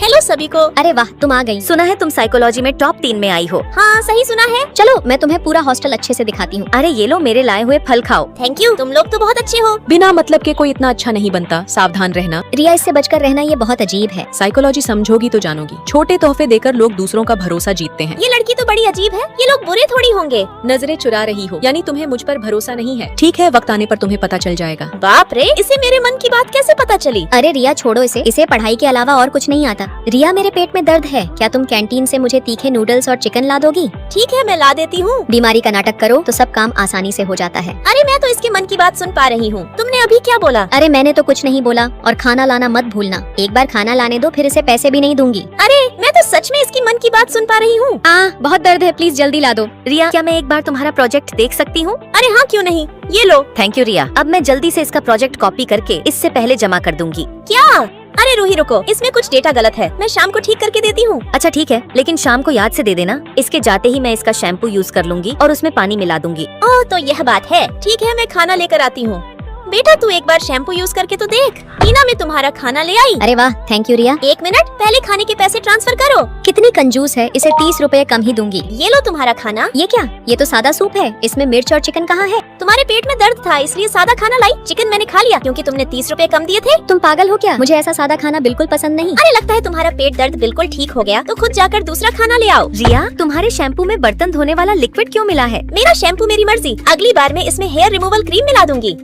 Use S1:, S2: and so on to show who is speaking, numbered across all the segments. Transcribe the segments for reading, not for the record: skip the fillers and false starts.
S1: Hello सभी को।
S2: अरे वाह, तुम आ गई। सुना है तुम साइकोलॉजी में टॉप 3 में आई हो।
S1: हाँ सही सुना है।
S2: चलो मैं तुम्हें पूरा हॉस्टल अच्छे से दिखाती हूँ। अरे ये लो मेरे लाए हुए फल खाओ।
S1: थैंक यू, तुम लोग तो बहुत अच्छे हो।
S3: बिना मतलब के कोई इतना अच्छा नहीं बनता, सावधान रहना।
S2: रिया, इससे बचकर रहना ये बहुत अजीब है।
S3: साइकोलॉजी समझोगी तो जानोगी। छोटे तोहफे देकर लोग दूसरों का भरोसा जीतते हैं।
S1: ये लड़की तो बड़ी अजीब है, ये लोग बुरे थोड़ी होंगे।
S3: नजरें चुरा रही हो, यानी तुम्हें मुझ पर भरोसा नहीं है। ठीक है, वक्त आने पर तुम्हें पता चल जाएगा।
S1: बाप रे, इसे मेरे मन की बात कैसे पता चली?
S2: अरे रिया छोड़ो इसे पढ़ाई के अलावा और कुछ नहीं आता। रिया, मेरे पेट में दर्द है, क्या तुम कैंटीन से मुझे तीखे नूडल्स और चिकन ला दोगी?
S1: ठीक है, मैं ला देती हूँ।
S2: बीमारी का नाटक करो तो सब काम आसानी से हो जाता है।
S1: अरे मैं तो इसके मन की बात सुन पा रही हूँ। तुमने अभी क्या बोला?
S2: अरे मैंने तो कुछ नहीं बोला। और खाना लाना मत भूलना। एक बार खाना लाने दो, फिर इसे पैसे भी नहीं दूंगी।
S1: अरे मैं तो सच में इसकी मन की बात सुन पा रही हूँ।
S2: बहुत दर्द है, प्लीज जल्दी ला दो।
S4: रिया, क्या मैं एक बार तुम्हारा प्रोजेक्ट देख सकती हूँ?
S1: अरे हाँ, क्यों नहीं, ये लो।
S4: थैंक यू रिया। अब मैं जल्दी से इसका प्रोजेक्ट कॉपी करके इससे पहले जमा कर दूंगी।
S1: क्या? अरे रूही रुको, इसमें कुछ डेटा गलत है, मैं शाम को ठीक करके देती हूँ।
S4: अच्छा ठीक है, लेकिन शाम को याद से दे देना। इसके जाते ही मैं इसका शैम्पू यूज कर लूंगी और उसमें पानी मिला दूंगी।
S1: ओह तो यह बात है। ठीक है, मैं खाना लेकर आती हूँ। बेटा तू एक बार शैम्पू यूज करके तो देख। टीना, मैं तुम्हारा खाना ले आई।
S2: अरे वाह, थैंक यू रिया।
S1: 1 मिनट, पहले खाने के पैसे ट्रांसफर करो।
S2: कितनी कंजूस है, इसे 30 रुपए कम ही दूंगी।
S1: ये लो तुम्हारा खाना।
S2: ये क्या? ये तो सादा सूप है, इसमें मिर्च और चिकन कहाँ है?
S1: तुम्हारे पेट में दर्द था इसलिए सादा खाना लाई। चिकन मैंने खा लिया क्योंकि तुमने 30 रुपए कम दिए थे।
S2: तुम पागल हो क्या? मुझे ऐसा सादा खाना बिल्कुल पसंद नहीं।
S1: अरे लगता है तुम्हारा पेट दर्द बिल्कुल ठीक हो गया, तो खुद जाकर दूसरा खाना ले आओ।
S4: रिया, तुम्हारे शैम्पू में बर्तन धोने वाला लिक्विड क्यों मिला है?
S1: मेरा शैम्पू मेरी मर्जी, अगली बार मैं इसमें हेयर रिमूवल क्रीम मिला दूंगी।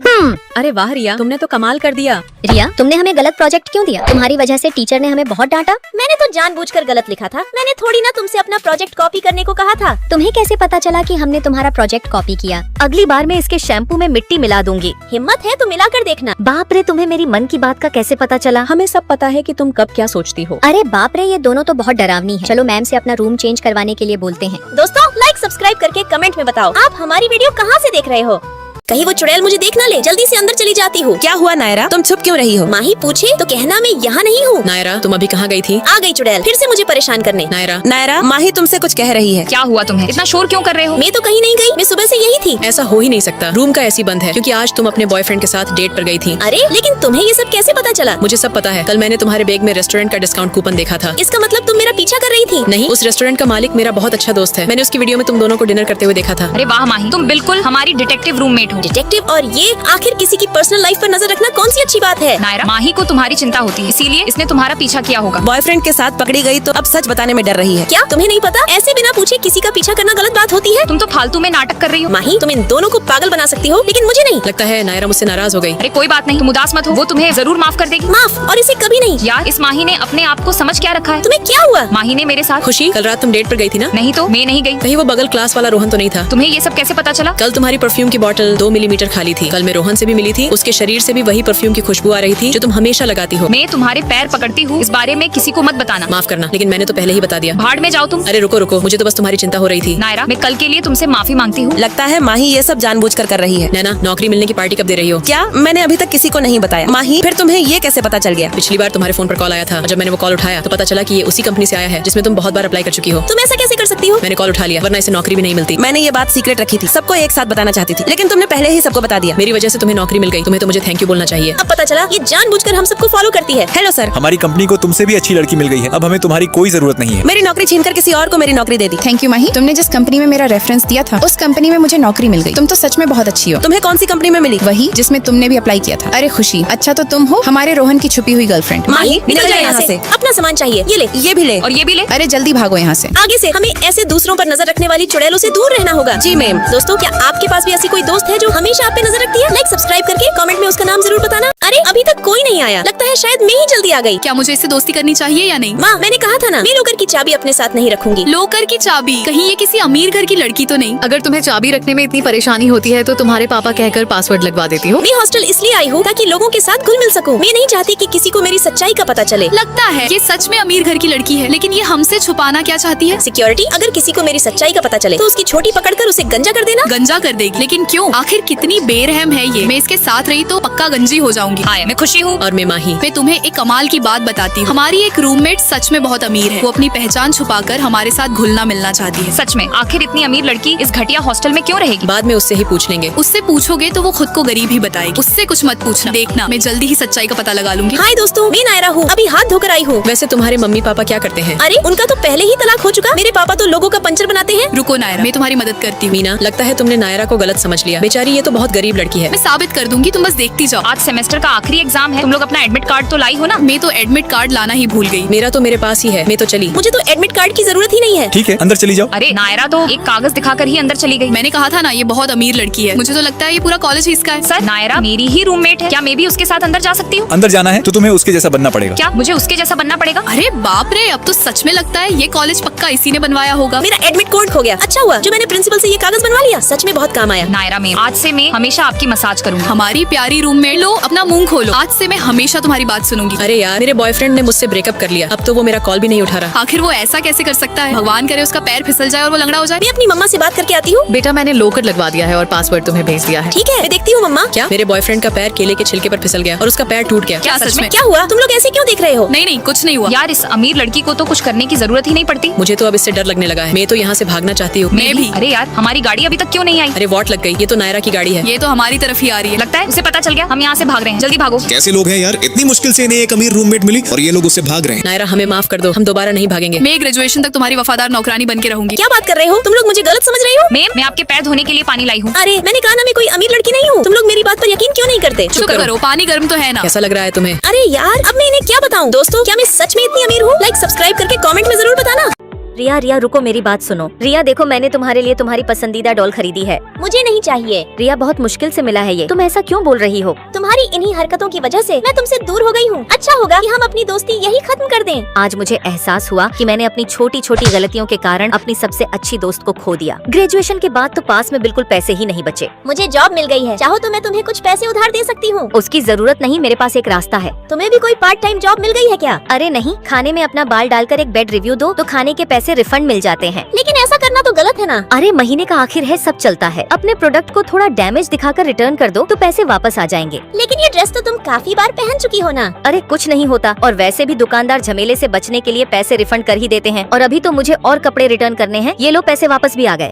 S3: अरे वाह रिया, तुमने तो कमाल कर दिया।
S2: रिया, तुमने हमें गलत प्रोजेक्ट क्यों दिया? तुम्हारी वजह से टीचर ने हमें बहुत डांटा।
S1: मैंने तो जानबूझकर गलत लिखा था, मैंने थोड़ी ना तुमसे अपना प्रोजेक्ट कॉपी करने को कहा था।
S2: तुम्हें कैसे पता चला कि हमने तुम्हारा प्रोजेक्ट कॉपी किया?
S4: अगली बार मैं इसके शैम्पू में मिट्टी मिला दूंगी।
S1: हिम्मत है तो मिला कर देखना।
S4: बाप रे, तुम्हें मेरी मन की बात का कैसे पता चला?
S3: हमें सब पता है कि तुम कब क्या सोचती हो।
S2: अरे बाप रे, ये दोनों तो बहुत डरावनी है। चलो मैम से अपना रूम चेंज करवाने के लिए बोलते हैं।
S1: दोस्तों लाइक सब्सक्राइब करके कमेंट में बताओ आप हमारी वीडियो कहाँ से देख रहे हो। कहीं वो चुड़ैल मुझे देख ना ले, जल्दी से अंदर चली जाती हूँ।
S5: क्या हुआ नायरा, तुम छुप क्यों रही हो?
S1: माही पूछे तो कहना मैं यहाँ नहीं हूँ।
S3: नायरा, तुम अभी कहाँ गई थी?
S1: आ गई चुड़ैल फिर से मुझे परेशान करने।
S5: नायरा, माही तुमसे कुछ कह रही है।
S6: क्या हुआ तुम्हें? इतना शोर क्यों कर रहे हो?
S1: मैं तो कहीं नहीं गई, मैं सुबह से यही थी।
S3: ऐसा हो ही नहीं सकता, रूम का ऐसी बंद है क्योंकि आज तुम अपने बॉयफ्रेंड के साथ डेट पर गई थी।
S1: अरे लेकिन तुम्हें ये सब कैसे पता चला?
S3: मुझे सब पता है, कल मैंने तुम्हारे बैग में रेस्टोरेंट का डिस्काउंट कूपन देखा था।
S1: इसका मतलब तुम मेरा पीछा कर रही थी?
S3: नहीं, उस रेस्टोरेंट का मालिक मेरा बहुत अच्छा दोस्त है। मैंने उसकी वीडियो में तुम दोनों को डिनर करते हुए देखा था।
S6: अरे वाह माही, तुम बिल्कुल हमारी डिटेक्टिव रूममेट हो।
S1: डिटेक्टिव? और ये आखिर किसी की पर्सनल लाइफ पर नजर रखना कौन सी अच्छी बात है?
S6: नायरा, माही को तुम्हारी चिंता होती है, इसीलिए इसने तुम्हारा पीछा किया होगा।
S5: बॉयफ्रेंड के साथ पकड़ी गई तो अब सच बताने में डर रही है।
S1: क्या तुम्हें नहीं पता ऐसे बिना पूछे किसी का पीछा करना गलत बात होती है?
S6: तुम तो फालतू में नाटक कर रही हो।
S1: माही, तुम इन दोनों को पागल बना सकती हो लेकिन मुझे नहीं।
S3: लगता है नायरा मुझसे नाराज हो गई।
S6: अरे कोई बात नहीं, तुम उदास मत हो, वो तुम्हें जरूर माफ कर देगी।
S1: माफ? और इसे कभी नहीं।
S6: यार, इस माही ने अपने आप को समझ क्या रखा है?
S1: तुम्हें क्या हुआ?
S6: माही ने मेरे साथ।
S3: खुशी, कल रात तुम डेट पर गई थी ना?
S6: नहीं तो मैं नहीं गई।
S3: कहीं वो बगल क्लास वाला रोहन तो नहीं था?
S6: तुम्हें ये सब कैसे पता चला?
S3: कल तुम्हारी परफ्यूम की बोतल 2 मिलीमीटर खाली थी। कल मैं रोहन से भी मिली थी, उसके शरीर से भी वही परफ्यूम की खुशबू आ रही थी जो तुम हमेशा लगाती हो।
S6: मैं तुम्हारे पैर पकड़ती हूँ, इस बारे में किसी को मत बताना।
S3: माफ करना, लेकिन मैंने तो पहले ही बता दिया।
S6: भाड़ में जाओ तुम।
S3: अरे रुको रुको, मुझे तो बस तुम्हारी चिंता हो रही थी।
S6: नायरा, मैं कल के लिए तुमसे माफी मांगती हूँ।
S5: लगता है माही ये सब जानबूझकर कर रही है।
S3: नैना, नौकरी मिलने की पार्टी कब दे रही हो?
S5: क्या? मैंने अभी तक किसी को नहीं बताया। माही, फिर तुम्हें ये कैसे पता चल गया?
S3: पिछली बार तुम्हारे फोन पर कॉल आया था और जब मैंने वो कॉल उठाया तो पता चला कि ये उसी कंपनी से आया है जिसमें तुम बहुत बार अप्लाई कर चुकी हो।
S1: तुम ऐसा कैसे कर सकती हो?
S3: मैंने कॉल उठा लिया, वरना इसे नौकरी भी नहीं मिलती।
S5: मैंने ये बात सीक्रेट रखी थी, सबको एक साथ बताना चाहती थी, लेकिन तुमने पहले ही सबको बता दिया।
S3: मेरी वजह से तुम्हें नौकरी मिल गई, तुम्हें तो मुझे थैंक यू बोलना चाहिए।
S1: अब पता चला ये जानबूझकर हम सबको फॉलो करती है।
S5: हेलो सर,
S7: हमारी कंपनी को तुमसे भी अच्छी लड़की मिल गई है, अब हमें तुम्हारी कोई जरूरत नहीं है।
S5: मेरी नौकरी छीनकर किसी और को मेरी नौकरी दे दी।
S8: थैंक यू माही, तुमने जिस कंपनी में मेरा रेफरेंस दिया था उस कंपनी में मुझे नौकरी मिल गई। तुम तो सच में बहुत अच्छी हो।
S5: तुम्हें कौन सी कंपनी में मिली?
S8: वही जिसमें तुमने भी अप्लाई किया था। अरे खुशी, अच्छा तो तुम हो हमारे रोहन की छुपी हुई गर्लफ्रेंड।
S5: माही, निकल जाए यहाँ से।
S1: अपना सामान चाहिए, ये ले।
S5: ये भी ले।
S6: और ये भी ले।
S8: अरे जल्दी भागो यहाँ से।
S1: आगे से हमें ऐसे दूसरों पर नजर रखने वाली चुड़ैलों से दूर रहना होगा।
S5: जी मैम।
S1: दोस्तों, क्या आपके पास भी ऐसी कोई दोस्त है जो हमेशा आप पे नजर रखती है? लाइक सब्सक्राइब करके कमेंट में उसका नाम जरूर बताना। अरे अभी तक कोई नहीं आया, लगता है शायद मैं ही जल्दी आ गई।
S9: क्या मुझे इससे दोस्ती करनी चाहिए या नहीं?
S1: माँ, मैंने कहा था ना, मैं लोकर की चाबी अपने साथ नहीं रखूंगी।
S9: लोकर की चाबी? कहीं ये किसी अमीर घर की लड़की तो नहीं? अगर तुम्हें चाबी रखने में इतनी परेशानी होती है तो तुम्हारे पापा कहकर पासवर्ड लगवा देती हो।
S1: मैं हॉस्टल इसलिए आई हूँ ताकि लोगों के साथ घुल मिल सकूं। मैं नहीं चाहती कि किसी को मेरी सच्चाई का पता चले।
S9: लगता है ये सच में अमीर घर की लड़की है, लेकिन ये हमसे छुपाना क्या चाहती है?
S1: सिक्योरिटी, अगर किसी को मेरी सच्चाई का पता चले तो उसकी छोटी पकड़कर उसे गंजा कर देना।
S9: गंजा कर देगी? लेकिन क्यों? आखिर आखिर कितनी बेरहम है ये। मैं इसके साथ रही तो पक्का गंजी हो जाऊंगी।
S6: हाय, मैं खुशी हूँ।
S3: और मैं माही।
S9: मैं तुम्हें एक कमाल की बात बताती हूँ। हमारी एक रूममेट सच में बहुत अमीर है। वो अपनी पहचान छुपाकर हमारे साथ घुलना मिलना चाहती है।
S6: सच में, आखिर इतनी अमीर लड़की इस घटिया हॉस्टल में क्यों रहेगी?
S3: बाद में उससे ही पूछ लेंगे।
S9: उससे पूछोगे तो वो खुद को गरीब ही बताएगी। उससे कुछ मत पूछना, देखना मैं जल्दी ही सच्चाई का पता लगा लूंगी।
S1: हाय दोस्तों, मैं नायरा हूँ। अभी हाथ धोकर आई हूँ।
S3: वैसे तुम्हारे मम्मी पापा क्या करते हैं?
S1: अरे उनका तो पहले ही तलाक हो चुका। मेरे पापा तो लोगों का पंचर बनाते हैं।
S9: रुको नायरा, मैं तुम्हारी मदद करती हूँ।
S3: मीना, लगता है तुमने नायरा को गलत समझ लिया। बेचारी ये तो बहुत गरीब लड़की है।
S9: मैं साबित कर दूंगी, तुम बस देखती जाओ।
S6: आज सेमेस्टर का आखिरी एग्जाम है। तुम लोग अपना एडमिट कार्ड तो लाई हो ना?
S9: मैं तो एडमिट कार्ड लाना ही भूल गई।
S3: मेरा तो मेरे पास ही है। मैं तो चली।
S1: मुझे तो एडमिट कार्ड की जरूरत ही नहीं है।
S7: ठीक है, अंदर चली जाओ।
S6: अरे नायरा तो एक कागज दिखाकर ही अंदर चली गई।
S9: मैंने कहा था ना, ये बहुत अमीर लड़की है। मुझे तो लगता है ये पूरा कॉलेज ही इसका है।
S6: सर, नायरा मेरी ही रूममेट है। क्या मैं भी उसके साथ अंदर जा सकती हूँ?
S7: अंदर जाना है तो तुम्हें उसके जैसा बनना पड़ेगा।
S6: क्या मुझे उसके जैसा बनना पड़ेगा?
S9: अरे बाप रे, अब तो सच में लगता है ये कॉलेज पक्का इसी ने बनवाया होगा।
S1: मेरा एडमिट कार्ड खो गया। अच्छा हुआ जो मैंने प्रिंसिपल से ये कागज बनवा लिया। सच में बहुत काम आया।
S6: नायरा मैम, आज से मैं हमेशा आपकी मसाज करूंगी।
S9: हमारी प्यारी रूममेट, लो अपना मुंह खोलो। आज से मैं हमेशा तुम्हारी बात सुनूंगी।
S3: अरे यार, मेरे बॉयफ्रेंड ने मुझसे ब्रेकअप कर लिया। अब तो वो मेरा कॉल भी नहीं उठा रहा।
S9: आखिर वो ऐसा कैसे कर सकता है? भगवान करे उसका पैर फिसल जाए और वो लंगड़ा हो जाए।
S1: मैं अपनी मम्मा से बात करके आती हूँ।
S3: बेटा, मैंने लॉकर लगवा दिया है और पासवर्ड तुम्हें भेज दिया है।
S1: ठीक है, मैं देखती हूँ मम्मा।
S3: क्या? मेरे बॉयफ्रेंड का पैर केले के छिलके पर फिसल गया और उसका पैर टूट गया।
S9: क्या सच में?
S1: क्या हुआ? तुम लोग ऐसे क्यों देख रहे हो?
S9: नहीं नहीं, कुछ नहीं हुआ।
S6: यार, इस अमीर लड़की को तो कुछ करने की जरूरत ही नहीं पड़ती।
S3: मुझे तो अब इससे डर लगने लगा है। मैं तो यहाँ से भागना चाहती हूँ।
S9: मैं भी।
S6: अरे यार, हमारी गाड़ी अभी तक क्यों नहीं आई?
S3: अरे वॉट लग गई। ये तो नायरा की गाड़ी है।
S9: ये तो हमारी तरफ ही आ रही है।
S6: लगता है उसे पता चल गया। हम यहाँ से भाग रहे हैं। जल्दी भागो।
S10: कैसे लोग हैं यार, इतनी मुश्किल से इन्हें एक अमीर रूममेट मिली और ये लोग उससे भाग रहे हैं।
S3: नायरा, हमें माफ कर दो। हम दोबारा नहीं भागेंगे।
S9: मैं ग्रेजुएशन तक तुम्हारी वफादार नौकरानी बन के रहूंगी।
S1: क्या बात कर रहे हो? तुम लोग मुझे गलत समझ रहे हो।
S6: मैम, मैं आपके पैर धोने के लिए पानी लाई हूँ।
S1: अरे मैंने कहा ना, मैं कोई अमीर लड़की नहीं हूँ। तुम लोग मेरी बात पर यकीन क्यों नहीं करते?
S9: शुक्र करो, पानी गर्म तो है ना।
S3: कैसा लग रहा है तुम्हें?
S1: अरे यार, अब मैं इन्हें क्या बताऊँ? दोस्तों, क्या मैं सच में इतनी अमीर हूँ? लाइक सब्सक्राइब करके कमेंट में जरूर बताना।
S4: रिया, रिया रुको, मेरी बात सुनो। रिया देखो, मैंने तुम्हारे लिए तुम्हारी पसंदीदा डॉल खरीदी है।
S2: मुझे नहीं चाहिए।
S4: रिया, बहुत मुश्किल से मिला है ये। तुम ऐसा क्यों बोल रही हो?
S2: तुम्हारी इन्हीं हरकतों की वजह से मैं तुमसे दूर हो गई हूँ। अच्छा होगा कि हम अपनी दोस्ती यही खत्म कर दें।
S4: आज मुझे एहसास हुआ कि मैंने अपनी छोटी छोटी गलतियों के कारण अपनी सबसे अच्छी दोस्त को खो दिया। ग्रेजुएशन के बाद तो पास में बिल्कुल पैसे ही नहीं बचे।
S2: मुझे जॉब मिल गई है। चाहो तो मैं तुम्हें कुछ पैसे उधार दे सकती हूँ।
S4: उसकी जरूरत नहीं, मेरे पास एक रास्ता है।
S2: तुम्हें भी कोई पार्ट टाइम जॉब मिल गई है क्या?
S4: अरे नहीं, खाने में अपना बाल डालकर एक बेड रिव्यू दो तो खाने के पैसे रिफंड मिल जाते हैं।
S2: लेकिन ऐसा करना तो गलत है ना।
S4: अरे महीने का आखिर है, सब चलता है। अपने प्रोडक्ट को थोड़ा डैमेज दिखाकर रिटर्न कर दो तो पैसे वापस आ जाएंगे।
S2: लेकिन ये ड्रेस तो तुम काफी बार पहन चुकी हो ना।
S4: अरे कुछ नहीं होता, और वैसे भी दुकानदार झमेले से बचने के लिए पैसे रिफंड कर ही देते हैं। और अभी तो मुझे और कपड़े रिटर्न करने हैं। ये लो, पैसे वापस भी आ गए।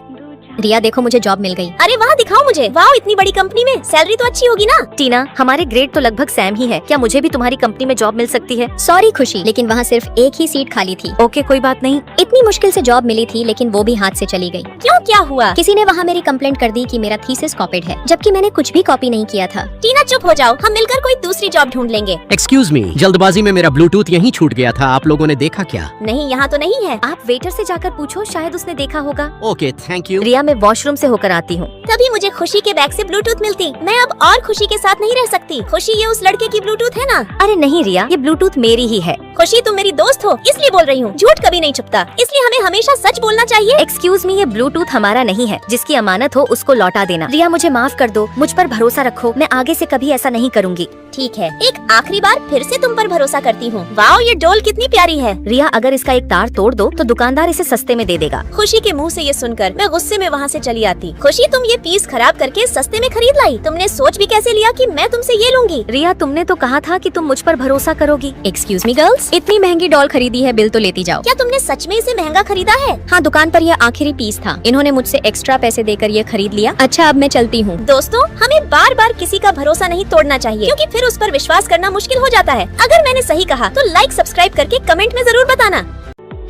S2: रिया देखो, मुझे जॉब मिल गई। अरे वाह, दिखाओ मुझे। वाह, इतनी बड़ी कंपनी में सैलरी तो अच्छी होगी ना।
S4: टीना, हमारे ग्रेड तो लगभग सेम ही है। क्या मुझे भी तुम्हारी कंपनी में जॉब मिल सकती है?
S2: सॉरी खुशी, लेकिन वहाँ सिर्फ एक ही सीट खाली थी।
S4: ओके, कोई बात नहीं।
S2: इतनी मुश्किल से जॉब मिली थी, लेकिन वो भी हाथ से चली गई। क्यों, क्या हुआ? किसी ने वहाँ मेरी कंप्लेंट कर दी कि मेरा थीसिस कॉपीड है, जबकि मैंने कुछ भी कॉपी नहीं किया था। टीना चुप हो जाओ, हम मिलकर कोई दूसरी जॉब ढूंढ लेंगे।
S11: एक्सक्यूज मी, जल्दबाजी में मेरा ब्लूटूथ यहीं छूट गया था। आप लोगों ने देखा क्या?
S2: नहीं, यहाँ तो नहीं है।
S4: आप वेटर से जाकर पूछो, शायद उसने देखा होगा।
S11: Okay, thank you.
S4: रिया, मैं वॉशरूम से होकर आती हूँ।
S2: तभी मुझे खुशी के बैग से ब्लूटूथ मिलती। मैं अब और खुशी के साथ नहीं रह सकती। खुशी, ये उस लड़के की ब्लूटूथ है ना?
S4: अरे नहीं रिया, ये ब्लूटूथ मेरी ही है।
S2: खुशी, तुम मेरी दोस्त हो इसलिए बोल रही हूँ। झूठ कभी नहीं छुपता, इसलिए हमें हमेशा सच बोलना चाहिए।
S4: एक्सक्यूज मी, ये ब्लूटूथ हमारा नहीं है। जिसकी अमानत हो उसको लौटा देना। रिया, मुझे माफ कर दो, मुझ पर भरोसा रखो। मैं आगे से कभी ऐसा नहीं करूँगी।
S2: ठीक है, एक आखिरी बार फिर से तुम पर भरोसा करती हूँ। वाओ, ये डॉल कितनी प्यारी है।
S4: रिया, अगर इसका एक तार तोड़ दो तो दुकानदार इसे सस्ते में दे देगा।
S2: खुशी के मुंह से ये सुनकर मैं गुस्से में वहाँ से चली आती। खुशी, तुम ये पीस खराब करके सस्ते में खरीद लाई। तुमने सोच भी कैसे लिया कि मैं तुमसे ये लूंगी?
S4: रिया, तुमने तो कहा था कि तुम मुझ पर भरोसा करोगी।
S2: एक्सक्यूज मी गर्ल्स, इतनी महंगी डॉल खरीदी है, बिल तो लेती जाओ। क्या तुमने सच में इसे महंगा खरीदा है? हाँ, दुकान पर यह आखिरी पीस था। इन्होंने मुझसे एक्स्ट्रा पैसे देकर ये खरीद लिया। अच्छा, अब मैं चलती हूँ। दोस्तों, हमें बार बार किसी का भरोसा नहीं तोड़ना चाहिए, क्योंकि फिर उस पर विश्वास करना मुश्किल हो जाता है। अगर मैंने सही कहा तो लाइक सब्सक्राइब करके कमेंट में जरूर बताना।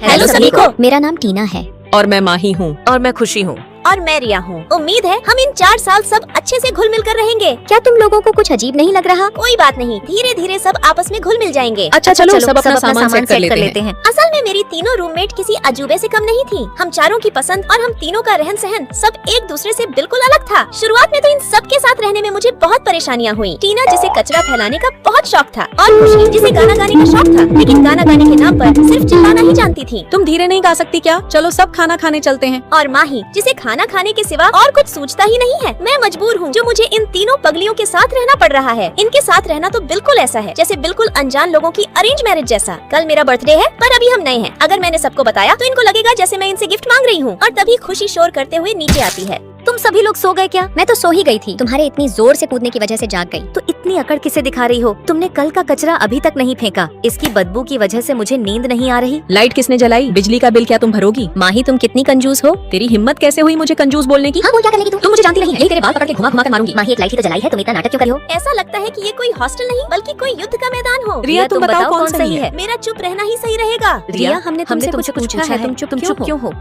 S2: हेलो सभी को, मेरा नाम टीना है।
S3: और मैं माही हूँ।
S5: और मैं खुशी हूँ।
S2: और मैं रिया हूँ। उम्मीद है हम इन 4 साल सब अच्छे से घुल मिल कर रहेंगे। क्या तुम लोगों को कुछ अजीब नहीं लग रहा? कोई बात नहीं, धीरे धीरे सब आपस में घुल मिल जाएंगे।
S3: अच्छा चलो, सब अपना सामान सेट कर लेते हैं।
S2: असल में मेरी तीनों रूममेट किसी अजूबे से कम नहीं थी। हम चारों की पसंद और हम तीनों का रहन सहन सब एक दूसरे से बिल्कुल अलग था। शुरुआत में तो इन सब के साथ रहने में मुझे बहुत परेशानियाँ हुई। टीना, जिसे कचरा फैलाने का बहुत शौक था, और खुशी, जिसे गाना गाने का शौक था, लेकिन गाना गाने के नाम पर सिर्फ चिल्लाना ही जानती थी।
S5: तुम धीरे नहीं गा सकती क्या? चलो सब खाना खाने चलते हैं।
S2: और माही, जिसे खाना खाने के सिवा और कुछ सूझता ही नहीं है। मैं मजबूर हूँ जो मुझे इन तीनों पगलियों के साथ रहना पड़ रहा है। इनके साथ रहना तो बिल्कुल ऐसा है जैसे बिल्कुल अनजान लोगों की अरेंज मैरिज जैसा। कल मेरा बर्थडे है, पर अभी हम नए हैं। अगर मैंने सबको बताया तो इनको लगेगा जैसे मैं इनसे गिफ्ट मांग रही हूँ। और तभी खुशी शोर करते हुए नीचे आती है।
S4: तुम सभी लोग सो गए क्या?
S2: मैं तो सो ही गई थी, तुम्हारे इतनी जोर से कूदने की वजह से जाग गई।
S4: तो इतनी अकड़ किसे दिखा रही हो? तुमने कल का कचरा अभी तक नहीं फेंका। इसकी बदबू की वजह से मुझे नींद नहीं आ रही।
S3: लाइट किसने जलाई? बिजली का बिल क्या तुम भरोगी?
S2: माही तुम कितनी कंजूस हो।
S3: तेरी हिम्मत कैसे हुई मुझे कंजूस बोलने की?
S2: हाँ बोल क्या करने की तुम मुझे जानती नहीं, यही तेरे बाल पकड़ के घुमा घुमा कर मारूंगी।
S4: माही एक लाइट ही तो जलाई है, तुम इतना नाटक क्यों कर रही हो?
S1: ऐसा लगता है कि ये कोई हॉस्टल नहीं बल्कि कोई युद्ध का मैदान हो।
S3: रिया तुम बताओ कौन सही है?
S1: मेरा चुप रहना ही सही रहेगा।
S2: रिया हमने तुमसे कुछ पूछा है, तुम चुप क्यों हो?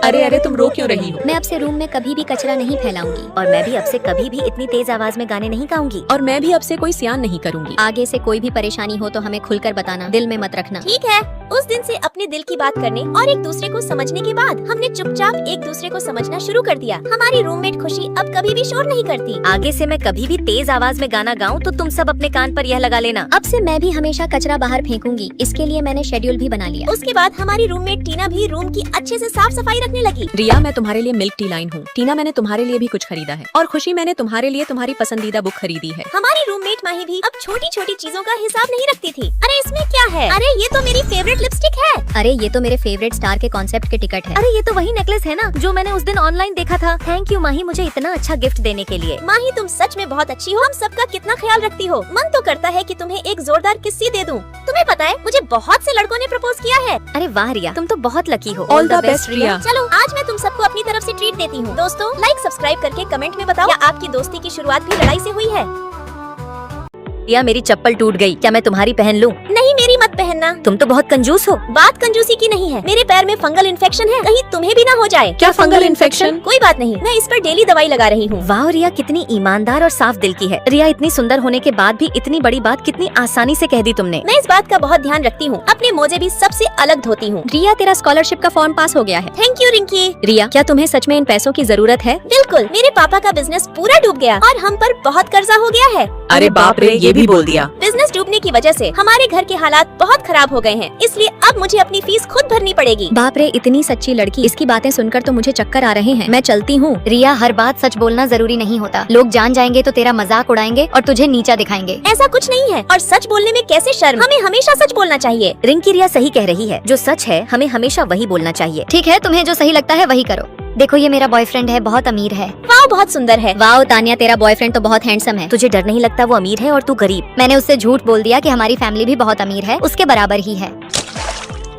S3: अरे अरे तुम रो क्यों रही हो?
S2: मैं अब से रूम में कभी भी कचरा नहीं फैलाऊंगी।
S4: और मैं भी अब से कभी भी इतनी तेज आवाज में गाने नहीं गाऊंगी।
S3: और मैं भी अब से कोई सियान नहीं करूंगी।
S2: आगे से कोई भी परेशानी हो तो हमें खुलकर बताना, दिल में मत रखना।
S1: ठीक है। उस दिन से अपने दिल की बात करने और एक दूसरे को समझने के बाद हमने चुपचाप एक दूसरे को समझना शुरू कर दिया। हमारी रूममेट खुशी अब कभी भी शोर नहीं करती।
S4: आगे से मैं कभी भी तेज आवाज में गाना गाऊं तो तुम सब अपने कान पर यह लगा लेना।
S2: अब से मैं भी हमेशा कचरा बाहर फेंकूंगी, इसके लिए मैंने शेड्यूल भी बना लिया।
S1: उसके बाद हमारी रूममेट टीना भी रूम की अच्छे से साफ सफाई रखने लगी।
S3: रिया मैं तुम्हारे लिए मिल्क टी लाइन हूँ। टीना मैंने तुम्हारे लिए भी कुछ खरीदा है। और खुशी मैंने तुम्हारे लिए तुम्हारी पसंदीदा बुक खरीदी है।
S1: हमारी रूममेट माही भी अब छोटी छोटी चीजों का हिसाब नहीं रखती थी। अरे इसमें क्या है? अरे ये तो मेरी फेवरेट लिपस्टिक है।
S2: अरे ये तो मेरे फेवरेट स्टार के कॉन्सेप्ट के टिकट है।
S4: अरे ये तो वही नेकलेस है ना जो मैंने उस दिन ऑनलाइन देखा था। थैंक यू माही मुझे इतना अच्छा गिफ्ट देने के लिए।
S1: माही तुम सच में बहुत अच्छी हो। हम सबका कितना ख्याल रखती हो। मन तो करता है कि तुम्हें एक जोरदार किस्सी दे दूं। तुम्हें पता है मुझे बहुत से लड़कों ने प्रपोज किया है।
S4: अरे वाह रिया तुम तो बहुत लकी हो।
S3: ऑल द बेस्ट रिया।
S1: चलो आज मैं तुम सबको अपनी तरफ से ट्रीट देती हूँ। दोस्तों लाइक सब्सक्राइब करके कमेंट में बताओ, क्या आपकी दोस्ती की शुरुआत भी लड़ाई से हुई है?
S4: रिया मेरी चप्पल टूट गई, क्या मैं तुम्हारी पहन लूं?
S1: नहीं मेरी मत पहनना।
S4: तुम तो बहुत कंजूस हो।
S1: बात कंजूसी की नहीं है, मेरे पैर में फंगल इन्फेक्शन है, कहीं तुम्हें भी ना हो जाए।
S3: क्या फंगल इन्फेक्शन?
S1: कोई बात नहीं, मैं इस पर डेली दवाई लगा रही हूँ।
S4: वाह रिया कितनी ईमानदार और साफ दिल की है। रिया इतनी सुंदर होने के बाद भी इतनी बड़ी बात कितनी आसानी से कह दी तुमने।
S1: मैं इस बात का बहुत ध्यान रखती हूँ, अपने मोजे भी सबसे अलग धोती हूँ।
S2: रिया तेरा स्कॉलरशिप का फॉर्म पास हो गया है।
S1: Thank you Rinki.
S2: रिया क्या तुम्हें सच में इन पैसों की जरूरत है?
S1: बिल्कुल, मेरे पापा का बिजनेस पूरा डूब गया और हम पर बहुत कर्जा हो गया है।
S3: अरे बाप रे ये भी बोल दिया।
S1: बिजनेस डूबने की वजह से हमारे घर के हालात बहुत खराब हो गए हैं, इसलिए अब मुझे अपनी फीस खुद भरनी पड़ेगी।
S2: बाप रे इतनी सच्ची लड़की, इसकी बातें सुनकर तो मुझे चक्कर आ रहे हैं। मैं चलती हूँ।
S4: रिया हर बात सच बोलना जरूरी नहीं होता। लोग जान जाएंगे तो तेरा मजाक उड़ाएंगे और तुझे नीचा दिखाएंगे।
S1: ऐसा कुछ नहीं है और सच बोलने में कैसे शर्म, हमें हमेशा सच बोलना चाहिए।
S4: रिंकी रिया सही कह रही है, जो सच है हमें हमेशा वही बोलना चाहिए।
S2: ठीक है, तुम्हें जो सही लगता है वही करो।
S4: देखो ये मेरा बॉयफ्रेंड है, बहुत अमीर है।
S1: वाह बहुत सुंदर है।
S2: वाओ तानिया तेरा बॉयफ्रेंड तो बहुत हैंडसम है।
S4: तुझे डर नहीं लगता वो अमीर है और तू गरीब?
S2: मैंने उससे झूठ बोल दिया कि हमारी फैमिली भी बहुत अमीर है, उसके बराबर ही है।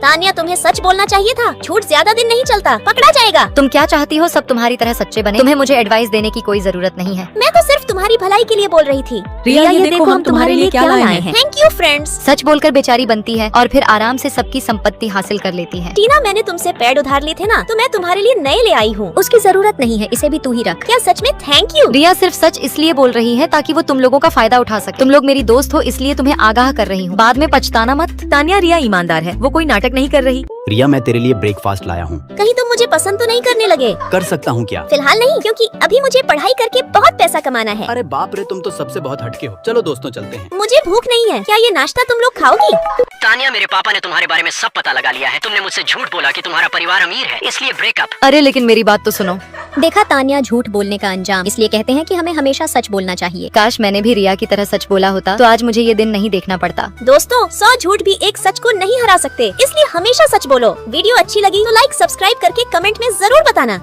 S1: तानिया तुम्हें सच बोलना चाहिए था, झूठ ज्यादा दिन नहीं चलता, पकड़ा जाएगा।
S4: तुम क्या चाहती हो सब तुम्हारी तरह सच्चे बने? तुम्हें मुझे एडवाइस देने की कोई जरूरत नहीं है।
S1: मैं तो सिर्फ तुम्हारी भलाई के लिए बोल रही थी।
S3: रिया ये देखो हम तुम्हारे लिए क्या लाए हैं।
S1: Thank you friends.
S4: सच बोलकर बेचारी बनती है और फिर आराम से सबकी संपत्ति हासिल कर लेती है।
S1: टीना मैंने तुमसे पैड उधार लिए थे ना, तो मैं तुम्हारे लिए नए ले आई हूँ।
S2: उसकी जरूरत नहीं है, इसे भी तू ही रख।
S1: क्या सच में? Thank you.
S4: रिया सिर्फ सच इसलिए बोल रही है ताकि वो तुम लोगों का फायदा उठा सके। तुम लोग मेरी दोस्त हो इसलिए तुम्हें आगाह कर रही हूँ, बाद में पछताना मत। तानिया रिया ईमानदार है, वो कोई नाटक नहीं कर रही।
S11: रिया मैं तेरे लिए ब्रेकफास्ट लाया हूँ।
S1: कहीं तुम मुझे पसंद तो नहीं करने लगे?
S11: कर सकता हूँ क्या?
S1: फिलहाल नहीं, क्योंकि अभी मुझे पढ़ाई करके बहुत पैसा कमाना है।
S11: अरे बाप रे तुम तो सबसे बहुत हटके हो। चलो दोस्तों चलते हैं।
S1: मुझे भूख नहीं है, क्या ये नाश्ता तुम लोग खाओगी?
S12: तानिया मेरे पापा ने तुम्हारे बारे में सब पता लगा लिया है। तुमने मुझसे झूठ बोला कि तुम्हारा परिवार अमीर है, इसलिए ब्रेकअप।
S4: अरे लेकिन मेरी बात तो सुनो।
S2: देखा तानिया, झूठ बोलने का अंजाम, इसलिए कहते हैं कि हमें हमेशा सच बोलना चाहिए।
S4: काश मैंने भी रिया की तरह सच बोला होता तो आज मुझे ये दिन नहीं देखना पड़ता।
S1: दोस्तों 100 झूठ भी एक सच को नहीं हरा सकते, इसलिए हमेशा सच बोलो। वीडियो अच्छी लगी तो लाइक सब्सक्राइब करके कमेंट में जरूर बताना।